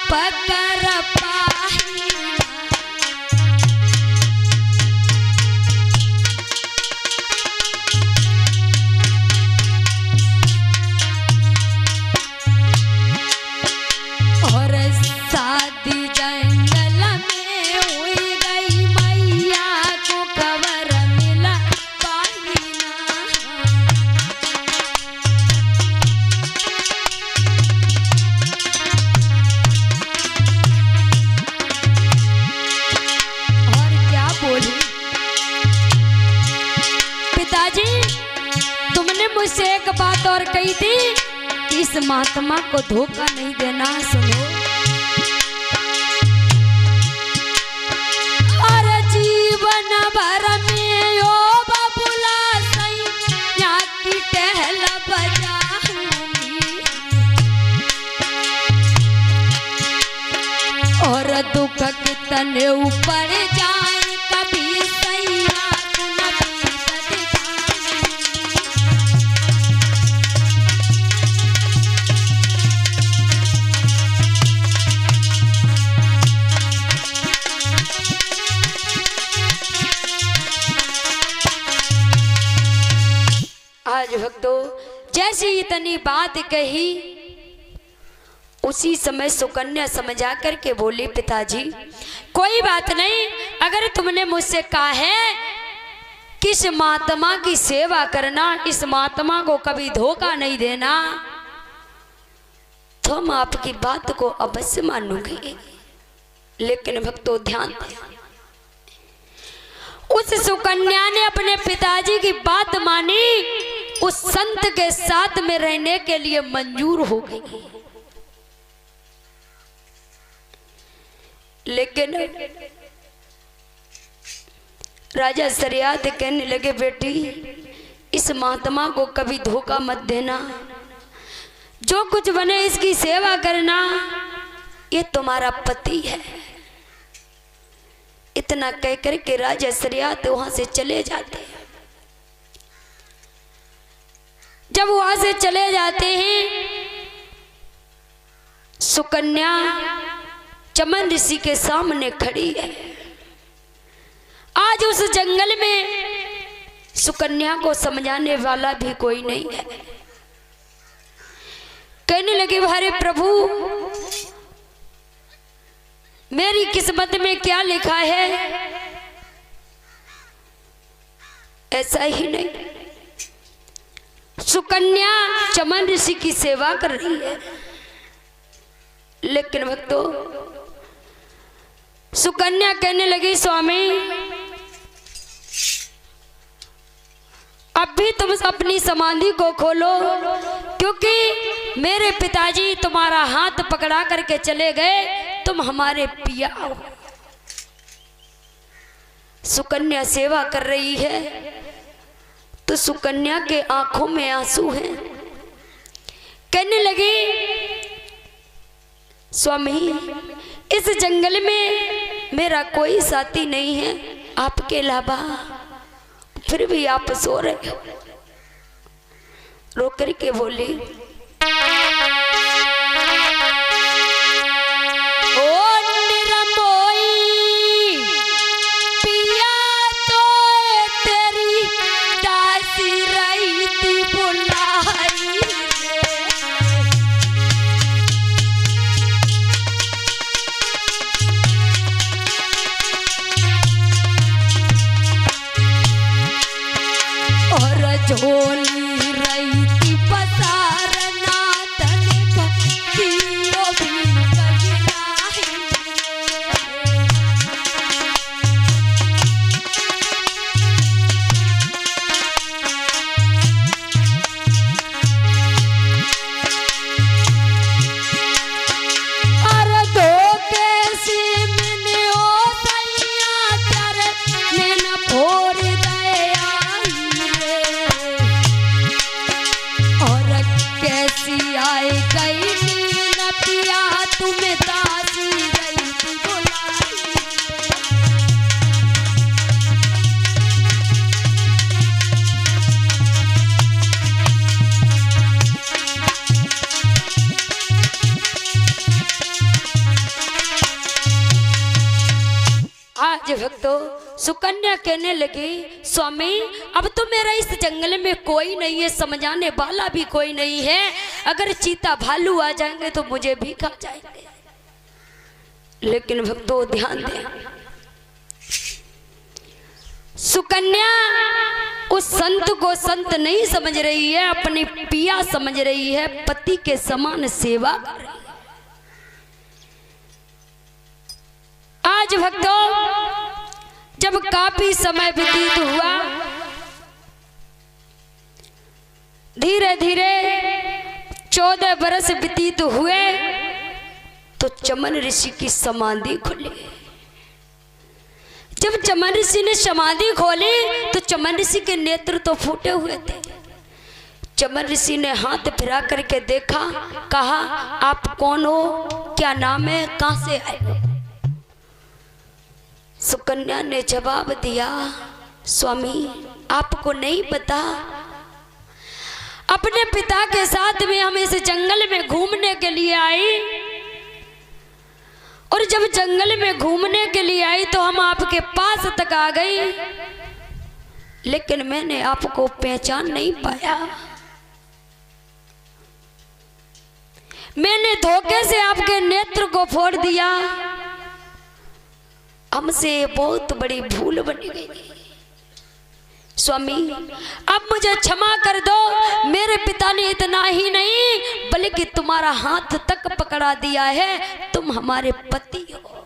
पकड़ पाही और शादी जंगल में हुई गई मैया को खबर मिला पाही और क्या बोली पिताजी तुमने मुझसे एक बात और कही थी कि इस महात्मा को धोखा नहीं देना। सुनो और जीवन भर में ओ बबुला सैया की टहल बजाऊंगी और दुख कितने ऊपर जाए कभी सैया को न पीत दिखाऊंगी। आज भक्तों जैसी इतनी बात कही उसी समय सुकन्या समझा करके बोली पिताजी कोई बात नहीं, अगर तुमने मुझसे कहा है कि इस महात्मा की सेवा करना, इस महात्मा को कभी धोखा नहीं देना, तो हम आपकी बात को अवश्य मानूंगी। लेकिन भक्तों ध्यान दें, उस सुकन्या ने अपने पिताजी की बात मानी, उस संत के साथ में रहने के लिए मंजूर हो गई। लेकिन राजा सरियात कहने लगे बेटी इस महात्मा को कभी धोखा मत देना, जो कुछ बने इसकी सेवा करना, ये तुम्हारा पति है। इतना कहकर के राजा सरियात वहां से चले जाते हैं। जब वहां से चले जाते हैं सुकन्या चमन ऋषि के सामने खड़ी है। आज उस जंगल में सुकन्या को समझाने वाला भी कोई नहीं है। कहने लगे हरे प्रभु मेरी किस्मत में क्या लिखा है, ऐसा ही नहीं। सुकन्या चमन ऋषि की सेवा कर रही है, लेकिन भक्तों सुकन्या कहने लगी स्वामी अब भी तुम अपनी समाधि को खोलो, क्योंकि मेरे पिताजी तुम्हारा हाथ पकड़ा करके चले गए, तुम हमारे पिया हो। सुकन्या सेवा कर रही है तो सुकन्या के आंखों में आंसू हैं। कहने लगी स्वामी इस जंगल में मेरा कोई साथी नहीं है आपके अलावा, फिर भी आप सो रहे हो। रो करके बोली झोली रही थी पसारना तने पियो भी गजराही। अरे धोखे से मैंने ओ सैया कर नैन फोड़ दया आज भक्तों सुकन्या कहने लगी, स्वामी अब तो मेरा इस जंगल में कोई नहीं है, समझाने वाला भी कोई नहीं है। अगर चीता भालू आ जाएंगे तो मुझे भी खा जाएंगे। लेकिन भक्तों ध्यान दें, सुकन्या उस संत को संत नहीं समझ रही है, अपने पिया समझ रही है, पति के समान सेवा कर रही है। आज भक्तों जब काफी समय व्यतीत हुआ, धीरे धीरे 14 बरस व्यतीत हुए तो चमन ऋषि की समाधि खुली। जब चमन ऋषि ने समाधि खोली तो चमन ऋषि के नेत्र तो फूटे हुए थे। चमन ऋषि ने हाथ फिरा करके देखा, कहा आप कौन हो, क्या नाम है, कहां से आए हो? सुकन्या ने जवाब दिया, स्वामी आपको नहीं पता, अपने पिता के साथ में हम इस जंगल में घूमने के लिए आई, और जब जंगल में घूमने के लिए आई तो हम आपके पास तक आ गई, लेकिन मैंने आपको पहचान नहीं पाया। मैंने धोखे से आपके नेत्र को फोड़ दिया, हमसे बहुत बड़ी भूल बन गई। स्वामी अब मुझे क्षमा कर दो, मेरे पिता ने इतना ही नहीं बल्कि तुम्हारा हाथ तक पकड़ा दिया है, तुम हमारे पति हो।